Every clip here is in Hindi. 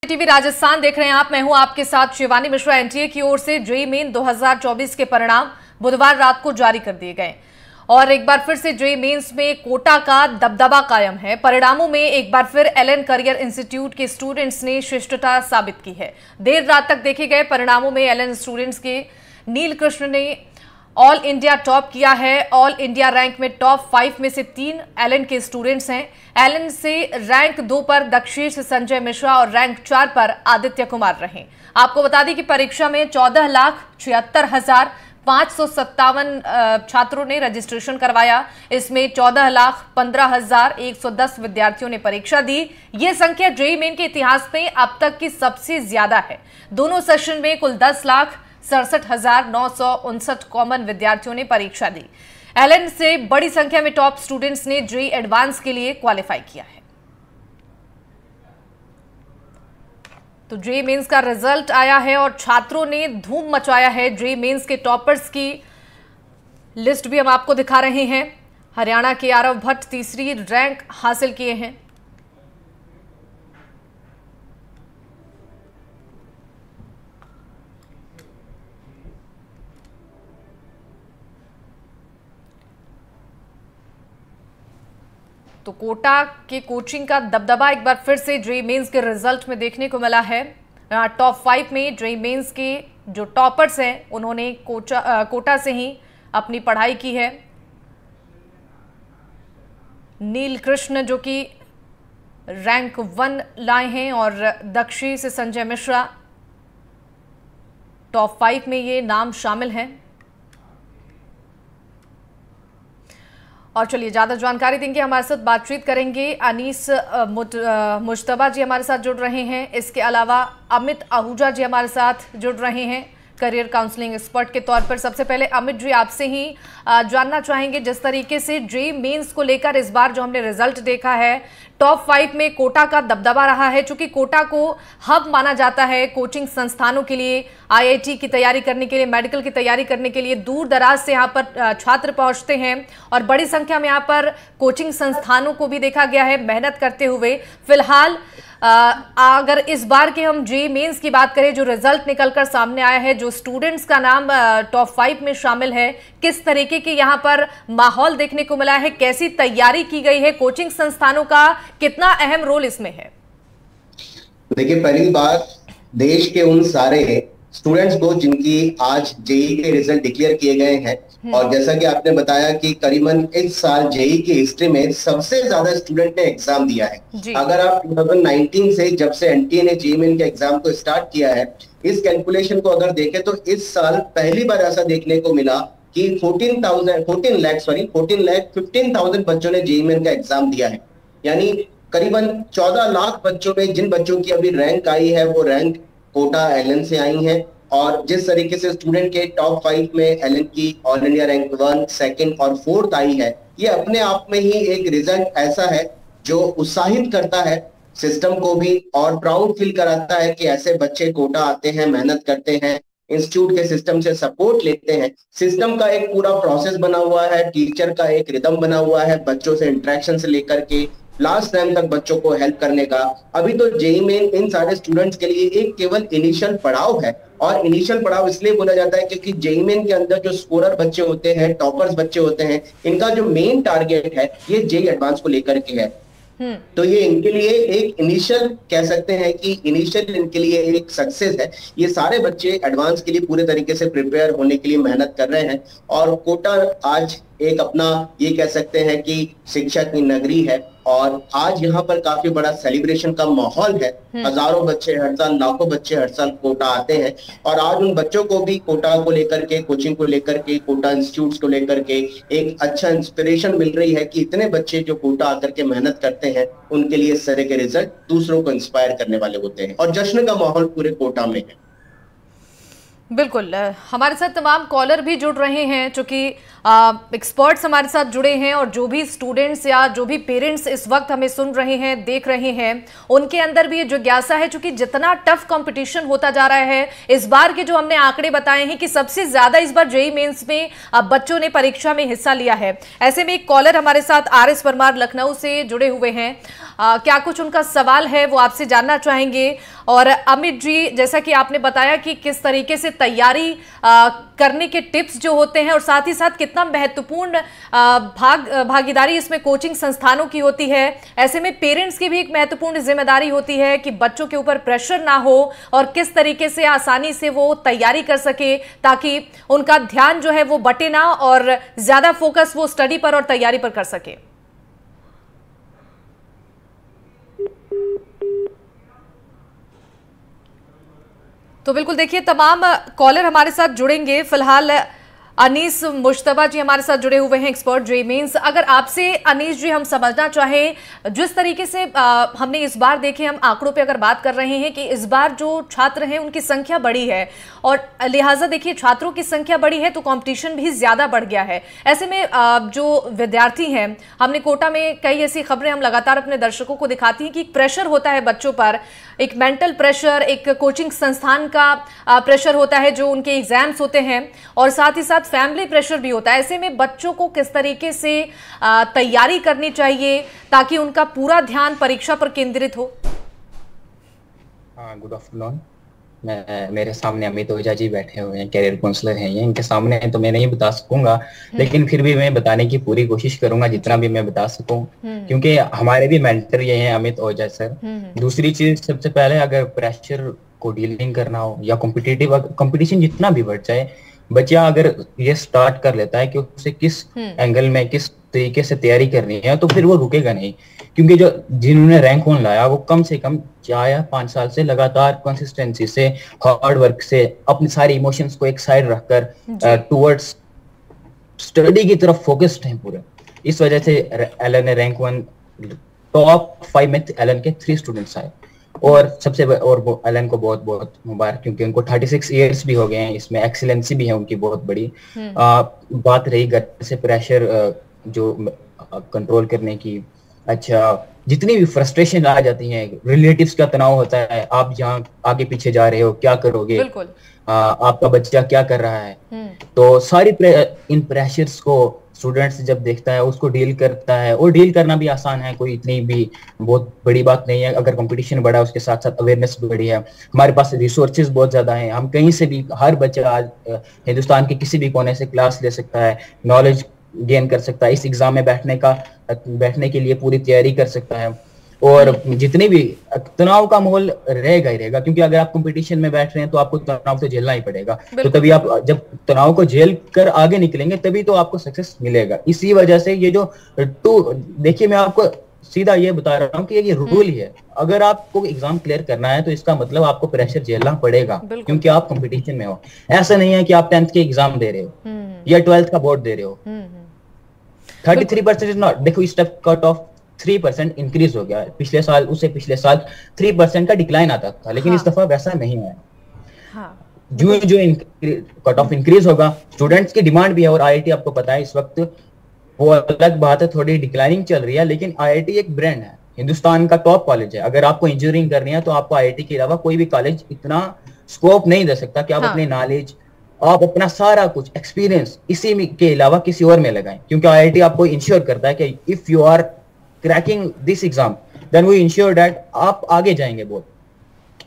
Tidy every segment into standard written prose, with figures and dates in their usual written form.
टीवी राजस्थान देख रहे हैं आप। मैं हूं आपके साथ शिवानी मिश्रा। एनटीए की ओर से जेईई मेन 2024 के परिणाम बुधवार रात को जारी कर दिए गए और एक बार फिर से जेईई मेंस में कोटा का दबदबा कायम है। परिणामों में एक बार फिर एलन करियर इंस्टीट्यूट के स्टूडेंट्स ने श्रेष्ठता साबित की है। देर रात तक देखे गए परिणामों में एलन स्टूडेंट्स के नील कृष्ण ने ऑल इंडिया टॉप किया है। ऑल इंडिया रैंक में टॉप 5 में से 3 एलन के स्टूडेंट्स हैं। एलन से रैंक 2 पर दक्षेश संजय मिश्रा और रैंक 4 पर आदित्य कुमार रहे। आपको बता दें कि परीक्षा में 14,76,557 छात्रों ने रजिस्ट्रेशन करवाया। इसमें 14,15,110 विद्यार्थियों ने परीक्षा दी। यह संख्या जेईई मेन के इतिहास में अब तक की सबसे ज्यादा है। दोनों सेशन में कुल 10,67,959 कॉमन विद्यार्थियों ने परीक्षा दी। एलन से बड़ी संख्या में टॉप स्टूडेंट्स ने जेईई एडवांस के लिए क्वालिफाई किया है। तो जेईई मेंस का रिजल्ट आया है और छात्रों ने धूम मचाया है। जेईई मेंस के टॉपर्स की लिस्ट भी हम आपको दिखा रहे हैं। हरियाणा के आरव भट्ट तीसरी रैंक हासिल किए हैं। तो कोटा के कोचिंग का दबदबा एक बार फिर से जेईई मेंस के रिजल्ट में देखने को मिला है। टॉप 5 में जेईई मेंस के जो टॉपर्स हैं उन्होंने कोटा से ही अपनी पढ़ाई की है। नील कृष्ण जो कि रैंक 1 लाए हैं और दक्षेश संजय मिश्रा टॉप 5 में ये नाम शामिल हैं। और चलिए ज्यादा जानकारी देंगे, हमारे साथ बातचीत करेंगे अनीस मुश्तबा जी हमारे साथ जुड़ रहे हैं। इसके अलावा अमित आहूजा जी हमारे साथ जुड़ रहे हैं करियर काउंसलिंग एक्सपर्ट के तौर पर। सबसे पहले अमित जी आपसे ही जानना चाहेंगे, जिस तरीके से जेईई मेंस को लेकर इस बार जो हमने रिजल्ट देखा है, टॉप 5 में कोटा का दबदबा रहा है। चूंकि कोटा को हब माना जाता है कोचिंग संस्थानों के लिए, आईआईटी की तैयारी करने के लिए, मेडिकल की तैयारी करने के लिए दूर दराज से यहाँ पर छात्र पहुंचते हैं और बड़ी संख्या में यहाँ पर कोचिंग संस्थानों को भी देखा गया है मेहनत करते हुए। फिलहाल अगर इस बार के हम जेईई मेंस की बात करें, जो रिजल्ट निकलकर सामने आया है, जो स्टूडेंट्स का नाम टॉप 5 में शामिल है, किस तरीके के यहाँ पर माहौल देखने को मिला है, कैसी तैयारी की गई है, कोचिंग संस्थानों का कितना अहम रोल इसमें है? देखिए, पहली बात देश के उन सारे स्टूडेंट्स को जिनकी आज जेईई के रिजल्ट डिक्लेयर किए गए हैं, और जैसा कि आपने बताया कि करीबन इस साल जेईई की हिस्ट्री में सबसे ज्यादा स्टूडेंट ने एग्जाम दिया है। अगर आप 2019 से जब से एनटीए ने जेईई मेन के एग्जाम को स्टार्ट किया है, इस कैलकुलेशन को अगर देखें तो इस साल पहली बार ऐसा देखने को मिला कि 14,15,000 बच्चों ने जेईई मेन का एग्जाम दिया है। यानी करीबन 14 लाख बच्चों में जिन बच्चों की अभी रैंक आई है वो रैंक कोटा एलन से आई है। और जिस तरीके से स्टूडेंट के टॉप 5 में एलन की ऑल इंडिया रैंक 1, 2 और 4 आई है, ये अपने आप में ही एक रिजल्ट ऐसा है जो उत्साहित करता है सिस्टम को भी और प्राउड फील कराता है कि ऐसे बच्चे कोटा आते हैं, मेहनत करते हैं, इंस्टीट्यूट के सिस्टम से सपोर्ट लेते हैं। सिस्टम का एक पूरा प्रोसेस बना हुआ है, टीचर का एक रिदम बना हुआ है, बच्चों से इंटरेक्शन से लेकर के लास्ट टाइम तक बच्चों को हेल्प करने का। अभी तो जेईई मेन इन सारे स्टूडेंट्स के लिए एक केवल इनिशियल पड़ाव है, और इनिशियल पड़ाव इसलिए बोला जाता है क्योंकि जेईई मेन के अंदर जो स्कोरर बच्चे होते हैं, टॉपर्स बच्चे होते हैं, इनका जो मेन टारगेट है ये जेईई एडवांस को लेकर के है। तो ये इनके लिए एक इनिशियल कह सकते हैं कि इनिशियल इनके लिए एक सक्सेस है। ये सारे बच्चे एडवांस के लिए पूरे तरीके से प्रिपेयर होने के लिए मेहनत कर रहे हैं, और कोटा आज एक अपना ये कह सकते हैं कि शिक्षा की नगरी है, और आज यहाँ पर काफी बड़ा सेलिब्रेशन का माहौल है। हजारों बच्चे हर साल, लाखों बच्चे हर साल कोटा आते हैं, और आज उन बच्चों को भी कोटा को लेकर के, कोचिंग को लेकर के, कोटा इंस्टीट्यूट्स को लेकर के एक अच्छा इंस्पिरेशन मिल रही है कि इतने बच्चे जो कोटा आकर के मेहनत करते हैं, उनके लिए इस तरह के रिजल्ट दूसरों को इंस्पायर करने वाले होते हैं, और जश्न का माहौल पूरे कोटा में है। बिल्कुल, हमारे साथ तमाम कॉलर भी जुड़ रहे हैं, चूंकि एक्सपर्ट्स हमारे साथ जुड़े हैं, और जो भी स्टूडेंट्स या जो भी पेरेंट्स इस वक्त हमें सुन रहे हैं, देख रहे हैं, उनके अंदर भी ये जिज्ञासा है, चूंकि जितना टफ कंपटीशन होता जा रहा है, इस बार के जो हमने आंकड़े बताए हैं कि सबसे ज्यादा इस बार जेईई मेंस में बच्चों ने परीक्षा में हिस्सा लिया है। ऐसे में एक कॉलर हमारे साथ आर एस परमार लखनऊ से जुड़े हुए हैं। क्या कुछ उनका सवाल है वो आपसे जानना चाहेंगे। और अमित जी, जैसा कि आपने बताया कि किस तरीके से तैयारी करने के टिप्स जो होते हैं और साथ ही साथ कितना महत्वपूर्ण भागीदारी इसमें कोचिंग संस्थानों की होती है, ऐसे में पेरेंट्स की भी एक महत्वपूर्ण जिम्मेदारी होती है कि बच्चों के ऊपर प्रेशर ना हो और किस तरीके से आसानी से वो तैयारी कर सके ताकि उनका ध्यान जो है वो बटे ना और ज्यादा फोकस वो स्टडी पर और तैयारी पर कर सके। तो बिल्कुल देखिए, तमाम कॉलर हमारे साथ जुड़ेंगे। फिलहाल अनीस मुश्तबा जी हमारे साथ जुड़े हुए हैं, एक्सपर्ट जेईई मेंस। अगर आपसे अनीस जी हम समझना चाहें, जिस तरीके से हमने इस बार देखे, हम आंकड़ों पे अगर बात कर रहे हैं कि इस बार जो छात्र हैं उनकी संख्या बढ़ी है और लिहाजा देखिए छात्रों की संख्या बढ़ी है तो कंपटीशन भी ज्यादा बढ़ गया है। ऐसे में जो विद्यार्थी हैं, हमने कोटा में कई ऐसी खबरें हम लगातार अपने दर्शकों को दिखाती हैं कि एक प्रेशर होता है बच्चों पर, एक मेंटल प्रेशर, एक कोचिंग संस्थान का प्रेशर होता है जो उनके एग्जाम्स होते हैं और साथ ही साथ फैमिली प्रेशर भी होता है। ऐसे में बच्चों को किस तरीके से तैयारी करनी चाहिए ताकि उनका पूरा ध्यान परीक्षा पर केंद्रित हो? हाँ, गुड आफ्टरनून। मेरे सामने अमित ओझा जी बैठे हुए हैं, कैरियर काउंसलर हैं ये। इनके सामने तो मैं नहीं बता सकूंगा, लेकिन फिर भी मैं बताने की पूरी कोशिश करूंगा जितना भी मैं बता सकूं, क्योंकि हमारे भी मेंटर ये हैं अमित ओझा सर। दूसरी चीज, सबसे पहले अगर प्रेशर को डीलिंग करना हो या कॉम्पिटिटिव कंपटीशन जितना भी बढ़ जाए, बच्चा अगर ये स्टार्ट कर लेता है कि उसे किस एंगल में किस तरीके से तैयारी करनी है, तो फिर वो रुकेगा नहीं। क्योंकि जो जिन्होंने रैंक 1 लाया वो कम से कम 4 या 5 साल से लगातार कंसिस्टेंसी से, हार्ड वर्क से, अपने सारे इमोशंस को एक साइड रखकर टुवर्ड्स स्टडी की तरफ फोकस्ड हैं पूरे। इस वजह से एलन ने रैंक 1 टॉप 5 में एलन के 3 स्टूडेंट्स आए और वो एलन को बहुत बहुत मुबारक, क्योंकि उनको 36 इयर्स भी हो गए हैं, इसमें एक्सीलेंसी भी है उनकी बहुत बड़ी। बात रही घर से प्रेशर जो कंट्रोल करने की, अच्छा, जितनी भी फ्रस्ट्रेशन आ जाती है, रिलेटिव्स का तनाव होता है, आप जहाँ आगे पीछे जा रहे हो, क्या करोगे, आपका बच्चा क्या कर रहा है, तो सारी इन प्रेशर्स को स्टूडेंट्स जब देखता है उसको डील करता है। और डील करना भी आसान है, कोई इतनी भी बहुत बड़ी बात नहीं है। अगर कंपटीशन बढ़ा उसके साथ साथ अवेयरनेस भी बढ़ी है, हमारे पास रिसोर्सेज बहुत ज्यादा हैं, हम कहीं से भी, हर बच्चा आज हिंदुस्तान के किसी भी कोने से क्लास ले सकता है, नॉलेज गेन कर सकता है, इस एग्जाम में बैठने के लिए पूरी तैयारी कर सकता है। और जितने भी तनाव का माहौल रहेगा ही रहेगा, क्योंकि अगर आप कंपटीशन में बैठ रहे हैं तो आपको तनाव तो झेलना ही पड़ेगा। तो तभी आप जब तनाव को झेल कर आगे निकलेंगे तभी तो आपको सक्सेस मिलेगा। इसी वजह से ये जो देखिए, मैं आपको सीधा ये बता रहा हूँ कि ये रूल ही है। अगर आपको एग्जाम क्लियर करना है तो इसका मतलब आपको प्रेशर झेलना पड़ेगा, क्योंकि आप कंपटीशन में हो। ऐसा नहीं है कि आप 10th के एग्जाम दे रहे हो या 12th का बोर्ड दे रहे हो। 33% इज नॉट, देखो इस स्टेप कट ऑफ 3% इंक्रीज हो गया। पिछले साल 3% का डिक्लाइन आता था, लेकिन इस दफा वैसा नहीं है। जो कट ऑफ इंक्रीज होगा, स्टूडेंट्स की डिमांड भी है। और आईआईटी आपको पता है इस वक्त वो अलग बात है, थोड़ी डिक्लाइनिंग चल रही है, लेकिन आईआईटी एक ब्रांड है, हिंदुस्तान का टॉप कॉलेज है। अगर आपको इंजीनियरिंग करनी है तो आपको आईआईटी के अलावा कोई भी कॉलेज इतना स्कोप नहीं दे सकता कि आप अपनी नॉलेज, आप अपना सारा कुछ एक्सपीरियंस इसी के अलावा किसी और में लगाएं। क्योंकि आईआईटी आपको इंश्योर करता है कि if you are cracking this exam then we ensure that आप आगे जाएंगे बहुत।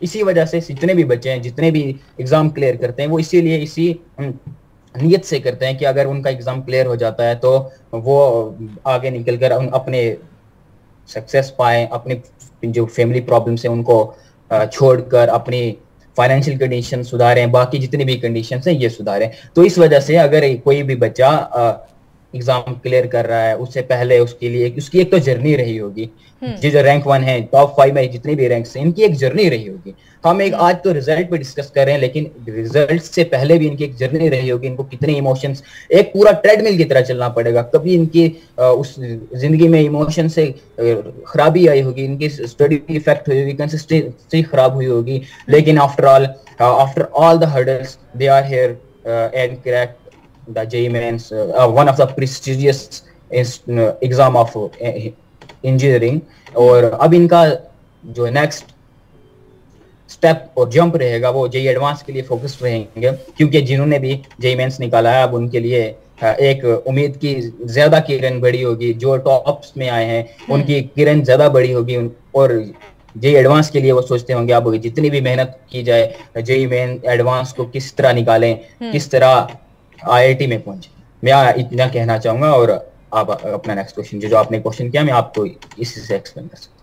इसी वजह से जितने भी बच्चे हैं, जितने भी एग्जाम क्लियर करते हैं, वो इसीलिए इसी नियत से करते हैं कि अगर उनका एग्जाम क्लियर हो जाता है तो वो आगे निकलकर अपने सक्सेस पाए, अपने जो फैमिली प्रॉब्लम्स है उनको छोड़कर अपनी फाइनेंशियल कंडीशन सुधारें, बाकी जितनी भी कंडीशंस हैं ये सुधारें। तो इस वजह से अगर कोई भी बच्चा एग्जाम क्लियर कर रहा है, उससे पहले उसके लिए उसकी एक तो जर्नी रही होगी। जो रैंक 1 है, टॉप 5 में जितने भी रैंक्स हैं, इनकी एक जर्नी रही होगी। हम एक आज तो रिजल्ट पे डिस्कस कर रहे हैं, लेकिन रिजल्ट से पहले भी इनकी एक जर्नी रही होगी। इनको कितने इमोशंस, एक पूरा ट्रेडमिल की तरह चलना पड़ेगा। कभी इनकी उस जिंदगी में इमोशन से खराबी आई होगी, इनकी स्टडी इफेक्ट हुई होगी, कंसिस्टेंसी खराब हुई होगी, लेकिन after all the hurdles they are here and crack the JEE Mains, one of the prestigious exam of engineering। और अब इनका जो नेक्स्ट स्टेप और जंप रहेगा वो JEE एडवांस के लिए फोकस्ड रहेंगे, क्योंकि जिन्होंने भी JEE Mains निकाला है अब उनके लिए एक उम्मीद की ज्यादा किरण बड़ी होगी, जो टॉप्स में आए हैं उनकी किरण ज्यादा बड़ी होगी, और जेई एडवांस के लिए वो सोचते होंगे अब जितनी भी मेहनत की जाए जेई मेन एडवांस को किस तरह निकालें, किस तरह आईआईटी में पहुंचे। मैं इतना कहना चाहूंगा, और आप अपना नेक्स्ट क्वेश्चन जो आपने क्वेश्चन किया मैं आपको इसी से एक्सप्लेन कर सकता हूँ।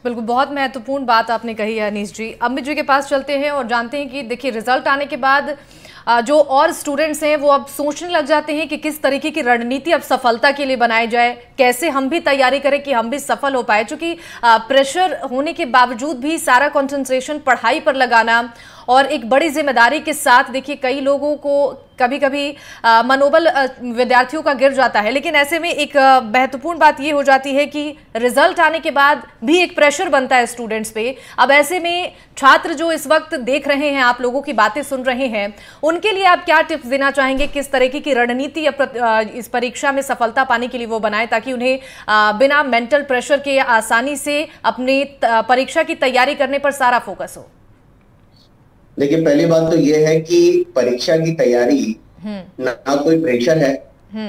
बिल्कुल, बहुत महत्वपूर्ण बात आपने कही है अनीस जी। अमित जी के पास चलते हैं और जानते हैं कि देखिए रिजल्ट आने के बाद जो और स्टूडेंट्स हैं वो अब सोचने लग जाते हैं कि किस तरीके की रणनीति अब सफलता के लिए बनाई जाए, कैसे हम भी तैयारी करें कि हम भी सफल हो पाए। क्योंकि प्रेशर होने के बावजूद भी सारा कंसंट्रेशन पढ़ाई पर लगाना और एक बड़ी जिम्मेदारी के साथ देखिए कई लोगों को कभी कभी मनोबल विद्यार्थियों का गिर जाता है। लेकिन ऐसे में एक महत्वपूर्ण बात ये हो जाती है कि रिजल्ट आने के बाद भी एक प्रेशर बनता है स्टूडेंट्स पे। अब ऐसे में छात्र जो इस वक्त देख रहे हैं, आप लोगों की बातें सुन रहे हैं, उनके लिए आप क्या टिप्स देना चाहेंगे, किस तरीके की रणनीति इस परीक्षा में सफलता पाने के लिए वो बनाए ताकि उन्हें बिना मेंटल प्रेशर के आसानी से अपनी परीक्षा की तैयारी करने पर सारा फोकस हो? देखिए, पहली बात तो ये है कि परीक्षा की तैयारी ना कोई प्रेशर है,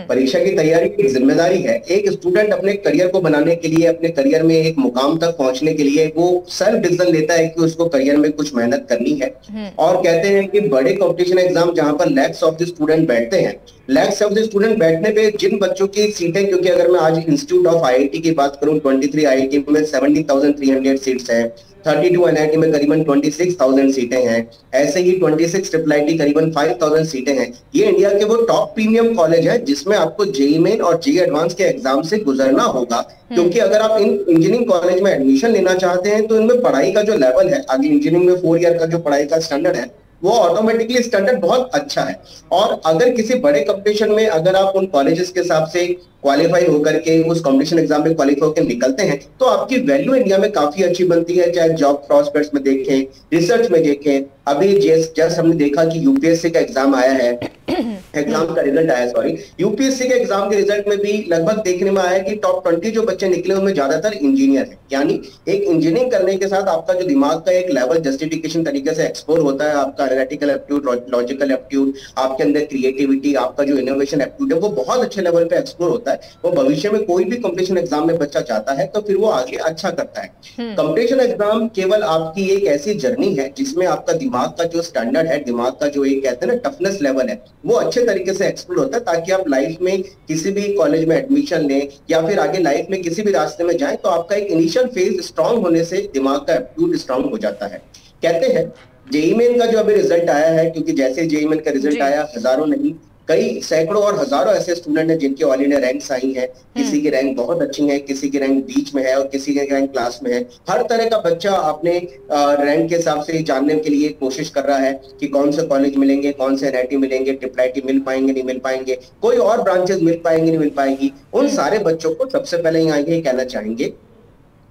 परीक्षा की तैयारी एक जिम्मेदारी है। एक स्टूडेंट अपने करियर को बनाने के लिए, अपने करियर में एक मुकाम तक पहुंचने के लिए वो सेल्फ डिसीजन लेता है कि उसको करियर में कुछ मेहनत करनी है। और कहते हैं कि बड़े कंपटीशन एग्जाम जहां पर लैक्स ऑफ द स्टूडेंट बैठते हैं, लैक्स ऑफ द स्टूडेंट बैठने पे जिन बच्चों की सीटें, क्योंकि अगर मैं आज इंस्टीट्यूट ऑफ आईआईटी की बात करूं, 23 आईआईटी में 17,300 सीट्स हैं, 32 एनआईटी में करीबन 26,000 सीटें हैं, ऐसे ही 26 ट्रिपल आईटी करीबन 5,000 सीटें हैं। ये इंडिया के वो टॉप प्रीमियम कॉलेज है जिसमें आपको जेईई मेन और जेईई एडवांस के एग्जाम से गुजरना होगा। क्योंकि अगर आप इन इंजीनियरिंग कॉलेज में एडमिशन लेना चाहते हैं तो इनमें पढ़ाई का जो लेवल है, आगे इंजीनियरिंग में 4 ईयर का जो पढ़ाई का स्टैंडर्ड है वो ऑटोमेटिकली स्टैंडर्ड बहुत अच्छा है। और अगर किसी बड़े कंपटीशन में अगर आप उन कॉलेजेस के हिसाब से क्वालिफाई होकर के उस कंपटीशन एग्जाम में क्वालिफाई होकर निकलते हैं तो आपकी वैल्यू इंडिया में काफी अच्छी बनती है। चाहे जॉब प्रॉस्पेक्ट्स में देखें, रिसर्च में देखें, अभी जस्ट हमने देखा कि यूपीएससी का एग्जाम आया है, एग्जाम का रिजल्ट आया, सॉरी, यूपीएससी के एग्जाम के रिजल्ट में भी लगभग देखने में आया कि टॉप 20 जो बच्चे निकले उनमें ज्यादातर इंजीनियर है। यानी एक इंजीनियरिंग करने के साथ आपका जो दिमाग का एक लेवल जस्टिफिकेशन तरीके से एक्सप्लोर होता है, आपका एनालिटिकल एप्टीट्यूड, लॉजिकल एप्टीट्यूड, आपके अंदर क्रिएटिविटी, आपका जो इनोवेशन एप्टीट्यूड है वो बहुत अच्छे लेवल पे एक्सप्लोर होता है। वो भविष्य में कोई भी कंपटीशन एग्जाम में बच्चा जाता है तो फिर वो आगे अच्छा करता है। कंपटीशन एग्जाम केवल आपकी एक ऐसी जर्नी है जिसमें आपका दिमाग का जो स्टैंडर्ड है, दिमाग का जो एक कहते हैं ना टफनेस लेवल है, वो अच्छे तरीके से एक्सप्लोर होता है ताकि आप लाइफ में किसी भी कॉलेज में एडमिशन लें या फिर आगे लाइफ में किसी भी रास्ते में जाएं तो आपका एक इनिशियल फेज स्ट्रांग होने से दिमाग का एप्टीट्यूड स्ट्रांग हो जाता है। कहते हैं जेईई मेन का जो अभी रिजल्ट आया है, क्योंकि जैसे जेईई मेन का रिजल्ट आया, हजारों नहीं कई सैकड़ों और हजारों ऐसे स्टूडेंट हैं जिनकी ऑल इंडिया रैंक्स आई हैं। किसी की रैंक बहुत अच्छी है, किसी की रैंक बीच में है और किसी की रैंक क्लास में है। हर तरह का बच्चा अपने रैंक के हिसाब से जानने के लिए कोशिश कर रहा है कि कौन से कॉलेज मिलेंगे, कौन से एनआईटी मिलेंगे, ट्रिपल आईटी मिल पाएंगे नहीं मिल पाएंगे, कोई और ब्रांचेस मिल पाएंगे नहीं मिल पाएगी। उन सारे बच्चों को सबसे पहले यहाँ ये कहना चाहेंगे,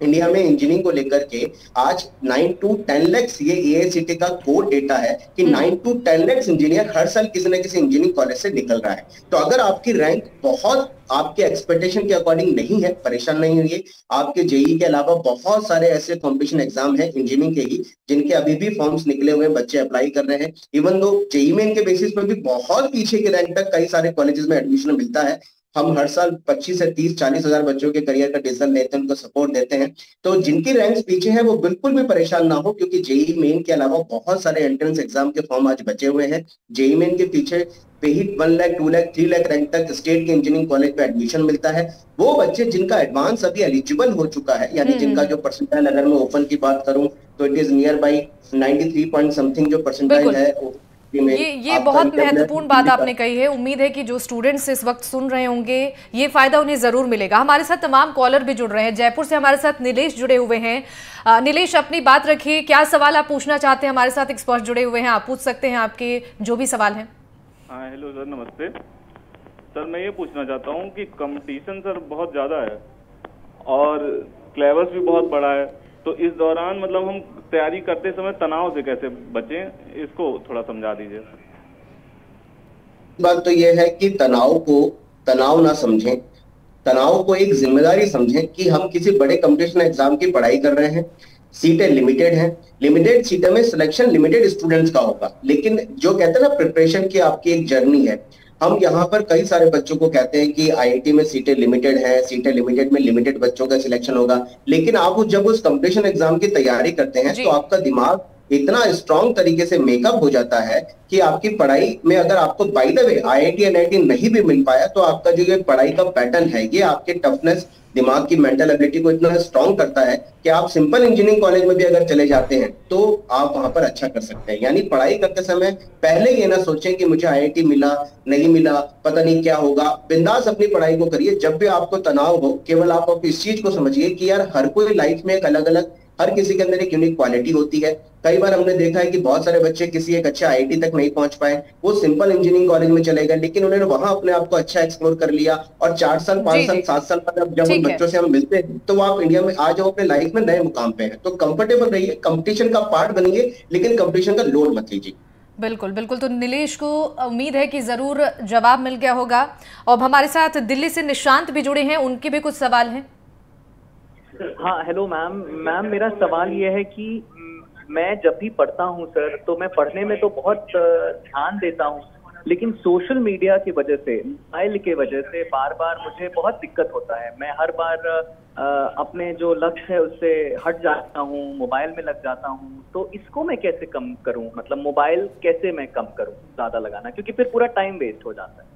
इंडिया में इंजीनियरिंग को लेकर के आज 9 to 10 लाख ये एआईसीटी का कोर डेटा है कि 9 to 10 लाख इंजीनियर हर साल किसी न किसी इंजीनियरिंग कॉलेज से निकल रहा है। तो अगर आपकी रैंक बहुत आपके एक्सपेक्टेशन के अकॉर्डिंग नहीं है, परेशान नहीं हुई। आपके जेईई के अलावा बहुत सारे ऐसे कॉम्पिटिशन एग्जाम है इंजीनियरिंग के ही जिनके अभी भी फॉर्म्स निकले हुए हैं, बच्चे अप्लाई कर रहे हैं। इवन दो जेईई मेन के बेसिस पर भी बहुत पीछे के रैंक तक कई सारे कॉलेजेस में एडमिशन मिलता है। हम हर साल 25 से 30-40 हजार बच्चों के करियर का डिसीजन लेते हैं, उनको सपोर्ट देते हैं। तो जिनकी रैंक्स पीछे है वो बिल्कुल भी परेशान ना हो, क्योंकि जेईई मेन के अलावा बहुत सारे एंट्रेंस एग्जाम के फॉर्म आज बचे हुए हैं। जेईई मेन के पीछे पे ही 1 लाख, 2 लाख, 3 लाख रैंक तक स्टेट के इंजीनियरिंग कॉलेज में एडमिशन मिलता है। वो बच्चे जिनका एडवांस अभी एलिजिबल हो चुका है, यानी जिनका जो परसेंटाइल, अगर मैं ओपन की बात करूं तो it is near by 93 point something जो परसेंटाइल है। ये बहुत महत्वपूर्ण बात आपने कही है। उम्मीद है कि जो स्टूडेंट्स इस वक्त सुन रहे होंगे ये फायदा उन्हें जरूर मिलेगा। हमारे साथ तमाम कॉलर भी जुड़ रहे हैं। जयपुर से हमारे साथ नीलेश जुड़े हुए हैं। नीलेश, अपनी बात रखिए, क्या सवाल आप पूछना चाहते हैं? हमारे साथ एक्सपर्ट जुड़े हुए हैं, आप पूछ सकते हैं आपके जो भी सवाल हैं। हाँ, हेलो सर, नमस्ते सर। मैं ये पूछना चाहता हूँ कि कंपटीशन सर बहुत ज़्यादा है और सिलेबस भी बहुत बड़ा है, तो इस दौरान मतलब हम तैयारी करते समय तनाव से कैसे बचें, इसको थोड़ा समझा दीजिए। बात तो यह है कि तनाव को तनाव ना समझें, तनाव को एक जिम्मेदारी समझें कि हम किसी बड़े कंपटीशन एग्जाम की पढ़ाई कर रहे हैं। सीटें लिमिटेड हैं, लिमिटेड सीटें में सिलेक्शन लिमिटेड स्टूडेंट्स का होगा, लेकिन जो कहते हैं ना प्रिपरेशन की आपकी एक जर्नी है, हम यहाँ पर कई सारे बच्चों को कहते हैं कि आईआईटी में सीटें लिमिटेड है, सीटें लिमिटेड में लिमिटेड बच्चों का सिलेक्शन होगा, लेकिन आप जब उस कंपटीशन एग्जाम की तैयारी करते हैं तो आपका दिमाग इतना स्ट्रॉन्ग तरीके से मेकअप हो जाता है कि आपकी पढ़ाई में, अगर आपको by the way IIT NIT नहीं भी मिल पाया, तो आपका जो ये पढ़ाई का पैटर्न है, ये आपके टफनेस, दिमाग की मेंटल एबिलिटी को इतना स्ट्रॉन्ग करता है कि आप सिंपल इंजीनियरिंग कॉलेज में भी अगर चले जाते हैं तो आप वहां पर अच्छा कर सकते हैं। यानी पढ़ाई करते समय पहले ये ना सोचें कि मुझे आईआईटी मिला नहीं मिला, पता नहीं क्या होगा। बिंदास अपनी पढ़ाई को करिए। जब भी आपको तनाव हो, केवल आप इस चीज को समझिए कि यार हर कोई लाइफ में एक अलग अलग, हर किसी के अंदर एक यूनिक क्वालिटी होती है। कई बार हमने देखा है कि बहुत सारे बच्चे किसी एक अच्छे आईआईटी तक नहीं पहुंच पाए, वो सिंपल इंजीनियरिंग कॉलेज में चले गए, लेकिन उन्होंने वहां अपने आप को अच्छा एक्सप्लोर कर लिया, और 4 साल 5 साल 7 साल बाद जब उन बच्चों से हम मिलते हैं तो वो आप इंडिया में आ जाओ, अपने लाइफ में नए मुकाम पे है। तो कंफर्टेबल रहिए, कंपटीशन का पार्ट बनिए, लेकिन कंपटीशन का लोड मत लीजिए। बिल्कुल बिल्कुल। तो नीलेश को उम्मीद है कि जरूर जवाब मिल गया होगा। और हमारे साथ दिल्ली से निशांत भी जुड़े हैं, उनके भी कुछ सवाल हैं। हाँ, हेलो मैम, मेरा सवाल ये है कि मैं जब भी पढ़ता हूँ सर, तो मैं पढ़ने में तो बहुत ध्यान देता हूँ, लेकिन सोशल मीडिया की वजह से, मोबाइल के वजह से बार बार मुझे बहुत दिक्कत होता है। मैं हर बार अपने जो लक्ष्य है उससे हट जाता हूँ, मोबाइल में लग जाता हूँ। तो इसको मैं कैसे कम करूँ, मतलब मोबाइल कैसे मैं कम करूँ ज्यादा लगाना, क्योंकि फिर पूरा टाइम वेस्ट हो जाता है।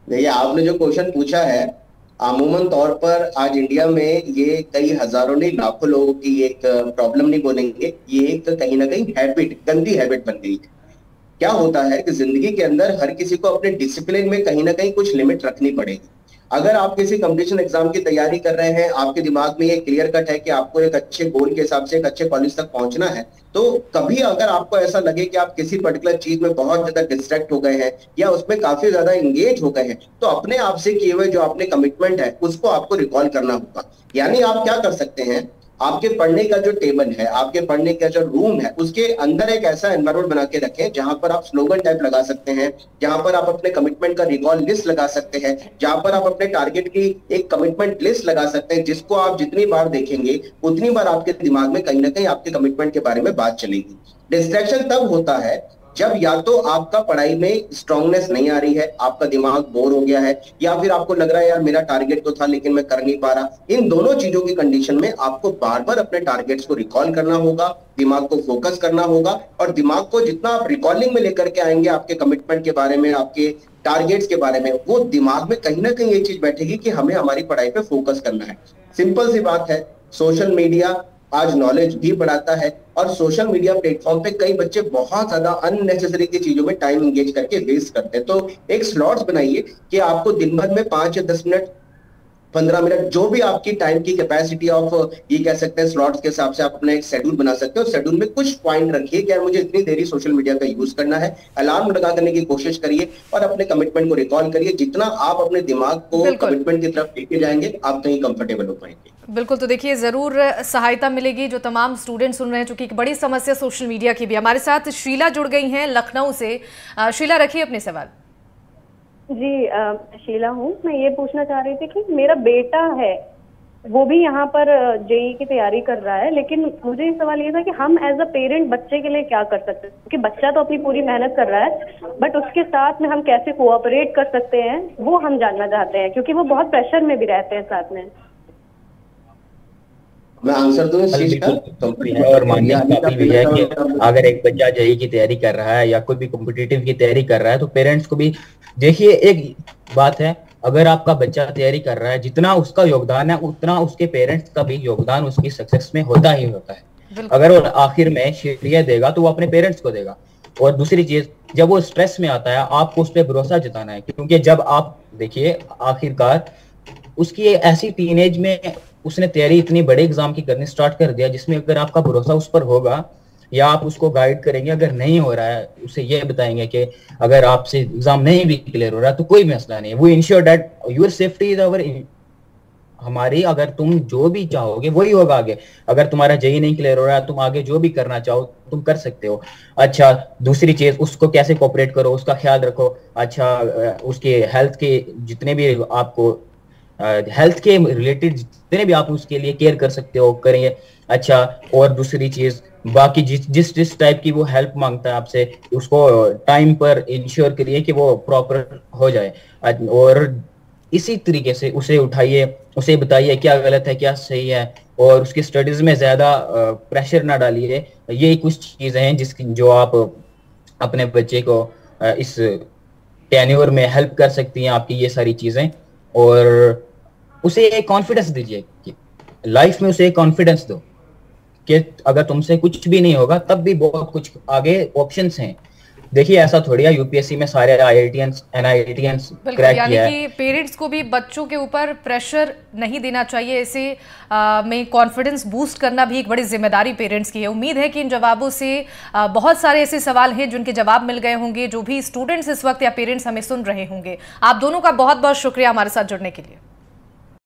देखिए, आपने जो क्वेश्चन पूछा है, अमूमन तौर पर आज इंडिया में ये कई हजारों नहीं लाखों लोगों की एक प्रॉब्लम नहीं बोलेंगे, ये एक कहीं ना कहीं हैबिट, गंदी हैबिट बन गई। क्या होता है कि जिंदगी के अंदर हर किसी को अपने डिसिप्लिन में कहीं ना कहीं कुछ लिमिट रखनी पड़ेगी। अगर आप किसी कंपटीशन एग्जाम की तैयारी कर रहे हैं, आपके दिमाग में ये क्लियर कट है कि आपको एक अच्छे गोल के हिसाब से एक अच्छे कॉलेज तक पहुंचना है, तो कभी अगर आपको ऐसा लगे कि आप किसी पर्टिकुलर चीज में बहुत ज्यादा डिस्ट्रैक्ट हो गए हैं या उसमें काफी ज्यादा एंगेज हो गए हैं, तो अपने आप से किए हुए जो आपने कमिटमेंट है उसको आपको रिकॉल करना होगा। यानी आप क्या कर सकते हैं, आपके पढ़ने का जो टेबल है, आपके पढ़ने का जो रूम है, उसके अंदर एक ऐसा एनवायरनमेंट बना के रखें जहां पर आप स्लोगन टाइप लगा सकते हैं, जहां पर आप अपने कमिटमेंट का रिकॉल लिस्ट लगा सकते हैं, जहां पर आप अपने टारगेट की एक कमिटमेंट लिस्ट लगा सकते हैं, जिसको आप जितनी बार देखेंगे उतनी बार आपके दिमाग में कहीं ना कहीं आपके कमिटमेंट के बारे में बात चलेगी। डिस्ट्रैक्शन तब होता है जब या तो आपका पढ़ाई में स्ट्रांगनेस नहीं आ रही है, आपका दिमाग बोर हो गया है, या फिर आपको लग रहा है यार मेरा टारगेट तो था लेकिन मैं कर नहीं पा रहा। इन दोनों चीजों की कंडीशन में आपको बार बार अपने टारगेट्स को रिकॉल करना होगा, दिमाग को फोकस करना होगा, और दिमाग को जितना आप रिकॉलिंग में लेकर के आएंगे आपके कमिटमेंट के बारे में, आपके टारगेट्स के बारे में, वो दिमाग में कहीं ना कहीं ये चीज बैठेगी कि हमें हमारी पढ़ाई पे फोकस करना है। सिंपल सी बात है, सोशल मीडिया आज नॉलेज भी बढ़ाता है, और सोशल मीडिया प्लेटफॉर्म पे कई बच्चे बहुत ज्यादा अननेसेसरी की चीजों में टाइम एंगेज करके वेस्ट करते हैं। तो एक स्लॉट्स बनाइए कि आपको दिन भर में 5 या 10 मिनट, 15 मिनट, जो भी आपकी टाइम की कैपेसिटी ऑफ, ये कह सकते हैं स्लॉट्स के हिसाब से आप अपना एक शेड्यूल बना सकते हो। शेड्यूल में कुछ पॉइंट रखिए कि यार मुझे इतनी देरी सोशल मीडिया का यूज करना है, अलार्म लगा करने की कोशिश करिए और अपने कमिटमेंट को रिकॉल करिए। जितना आप अपने दिमाग को कमिटमेंट की तरफ लेके जाएंगे, आप कहीं कंफर्टेबल हो पाएंगे। बिल्कुल। तो देखिए, जरूर सहायता मिलेगी जो तमाम स्टूडेंट सुन रहे हैं, चूंकि एक बड़ी समस्या सोशल मीडिया की भी। हमारे साथ शीला जुड़ गई हैं लखनऊ से। शीला, रखिए अपने सवाल। जी, शीला हूँ। मैं ये पूछना चाह रही थी कि मेरा बेटा है, वो भी यहाँ पर जेईई की तैयारी कर रहा है, लेकिन मुझे सवाल ये था कि हम एज अ पेरेंट बच्चे के लिए क्या कर सकते हैं, क्योंकि बच्चा तो अपनी पूरी मेहनत कर रहा है, बट उसके साथ में हम कैसे कोऑपरेट कर सकते हैं वो हम जानना चाहते हैं, क्योंकि वो बहुत प्रेशर में भी रहते हैं साथ में। मैं आंसर दूं इस चीज का? और माननीय काफी भी है कि अगर एक बच्चा जेईई की तैयारी कर रहा है या कोई भी कॉम्पिटिटिव की तैयारी कर रहा है, तो पेरेंट्स को भी देखिए, एक बात है, अगर आपका बच्चा तैयारी कर रहा है, जितना उसका योगदान है उतना उसके पेरेंट्स का भी योगदान उसकी सक्सेस में होता ही होता है। अगर वो आखिर में श्रेय देगा तो वो अपने पेरेंट्स को देगा। और दूसरी चीज, जब वो स्ट्रेस में आता है, आपको उस पर भरोसा जताना है, क्योंकि जब आप देखिए आखिरकार उसकी ऐसी टीनेज में उसने तैयारी इतनी बड़े एग्जाम की करनी स्टार्ट कर दिया, जिसमें अगर आपका भरोसा उस पर होगा या आप उसको गाइड करेंगे, अगर नहीं हो रहा है उसे ये बताएंगे कि अगर आपसे एग्जाम नहीं भी क्लियर हो रहा तो कोई मसला नहीं है, वो ensure that your safety is our, हमारी, अगर तुम जो भी चाहोगे वही होगा आगे। अगर तुम्हारा जेईई नहीं क्लियर हो रहा है, तुम आगे जो भी करना चाहो तुम कर सकते हो। अच्छा, दूसरी चीज, उसको कैसे कोऑपरेट करो, उसका ख्याल रखो। अच्छा, उसके हेल्थ के जितने भी आपको हेल्थ के रिलेटेड जितने भी आप उसके लिए केयर कर सकते हो करेंगे। अच्छा, और दूसरी चीज, बाकी जिस टाइप की वो हेल्प मांगता है आपसे, उसको टाइम पर इंश्योर करिए कि वो प्रॉपर हो जाए। और इसी तरीके से उसे उठाइए, उसे बताइए क्या गलत है क्या सही है, और उसकी स्टडीज में ज्यादा प्रेशर ना डालिए। ये कुछ चीजें हैं जिसकी जो आप अपने बच्चे को इस टेन्योर में हेल्प कर सकती हैं, आपकी ये सारी चीजें। और उसे एक कॉन्फिडेंस दीजिए कि लाइफ में उसे एक कॉन्फिडेंस दो कि अगर तुमसे कुछ भी नहीं होगा तब भी बहुत कुछ आगे ऑप्शंस हैं। देखिए ऐसा थोड़ी है यूपीएससी में सारे आईआईटीएंस एनआईटीएंस क्रैक यानी किया कि है। पेरेंट्स को भी बच्चों के ऊपर प्रेशर नहीं देना चाहिए, इसे में कॉन्फिडेंस बूस्ट करना भी एक बड़ी जिम्मेदारी पेरेंट्स की है। उम्मीद है कि इन जवाबों से बहुत सारे ऐसे सवाल हैं जिनके जवाब मिल गए होंगे, जो भी स्टूडेंट्स इस वक्त या पेरेंट्स हमें सुन रहे होंगे। आप दोनों का बहुत बहुत शुक्रिया हमारे साथ जुड़ने के लिए।